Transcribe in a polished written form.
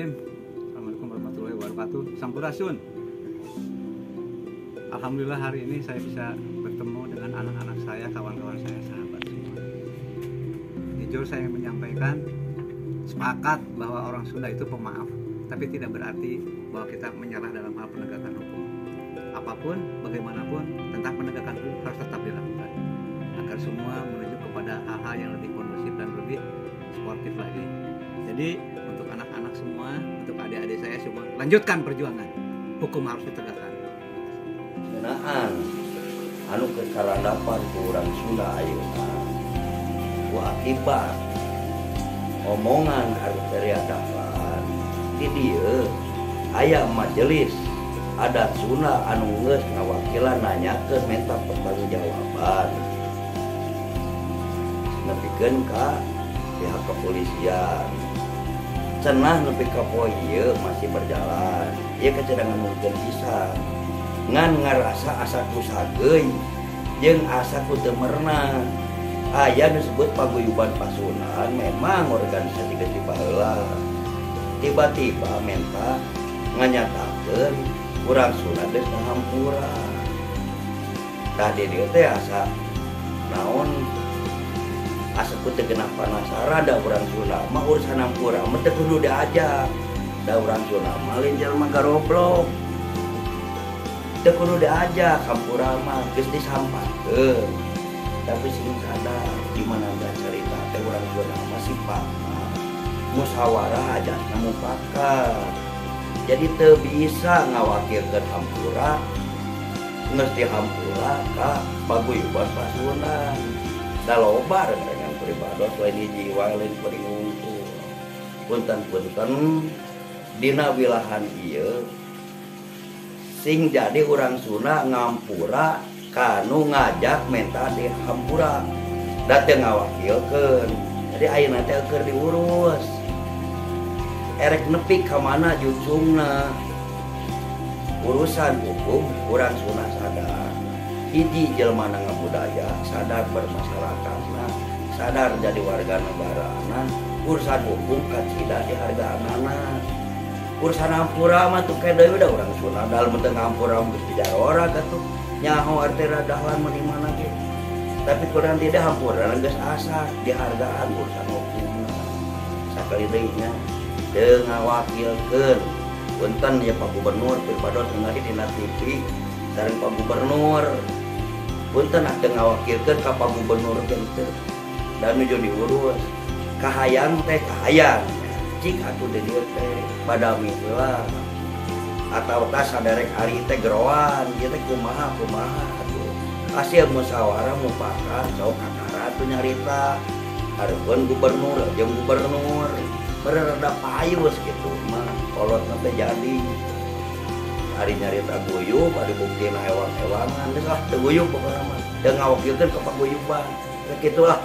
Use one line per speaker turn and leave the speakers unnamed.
Bismillahirrahmanirrahim. Assalamualaikum warahmatullahi wabarakatuh. Sampurasun. Alhamdulillah hari ini saya bisa bertemu dengan anak-anak saya, kawan-kawan saya, sahabat semua. Jujur saya ingin menyampaikan, sepakat bahwa orang Sunda itu pemaaf, tapi tidak berarti bahwa kita menyerah dalam hal penegakan hukum. Apapun, bagaimanapun, tentang penegakan hukum harus tetap dilakukan agar semua menuju kepada hal-hal yang lebih kondusif dan lebih sportif lagi. Jadi untuk anak-anak semua, untuk adik-adik saya semua, lanjutkan perjuangan. Hukum harus ditegakkan.
Ngenaan anu kekarandapan ku urang Sunda ayeuna ku akibat omongan kriteria daftar di dieu aya majelis adat Sunda anu geus ngawakilan nanyakeun minta pertanggungjawaban nepikeun ka pihak kepolisian. Cenah nepi ka poe ieu masih berjalan. Ieu kacadangan mungkin bisa ngan ngarasa asaku sageuy jeung asaku teu merna. Aya disebut paguyuban Pasundan memang organisasi geus dibaheula. Tiba-tiba menta nganyatakeun urang Sunda geus ngahampura. Tah di dieu teh asa naon asaku teu genah panasara da urang Sunda mah urusan hampura mah teu kudu diajak. Da urang Sunda mah lain jelema garoblok. Teu kudu diajak hampura mah geus disampakeun. Tapi sing sadar di mana ada cerita teh urang Sunda mah sifatna musyawarah hajatna mufakat. Jadi teu bisa ngawakilkeun hampura geus dihampura ka paguyuban Pasundan. Da loba dengan pribados lain hiji wae lain kuring ngumpul. Punten-punten dina wilahan ieu sing jadi urang Sunda ngampura kanu ngajak menta di hampura da teu ngawakilkeun. Jadi ayeuna teh keur diurus. Erek nepi ka mana junjungna. Urusan hukum urang Sunda sadar. Hiji jelema ngabudaya sadar bermasyarakatna, sadar jadi warga negarana. Urusan hukum kacida dihargaanana. Urusan hampura mah tuh kayak deui da urang Sunda dalem teu ngampura geus dijarora atuh nyaho arti radahan mah di mana ge. Tapi kurang tidak hampura geus asa dihargaan urusan hukumna. Sakali deui nya teu ngawakilkeun. Punten ya Pak Gubernur pribados ngadi dina TV sareng Pak Gubernur. Punten teu ngawakilkeun ka Pak Gubernur teh dan nuju diurus. Kahayang teh kahayang. Cik atuh di dieu teh badami heula atau tas saderek ari teh geroan ieu teh kumaha atuh hasil musyawarah mufakat sok kakara atuh nyarita hareupeun gubernur jeung gubernur berada payus kitu mah kolotna teh jadi ari nyarita guyub ari buktina ewang-ewangan geus lah teu guyub pokona mah teu ngawakilkeun ka paguyuban kitulah.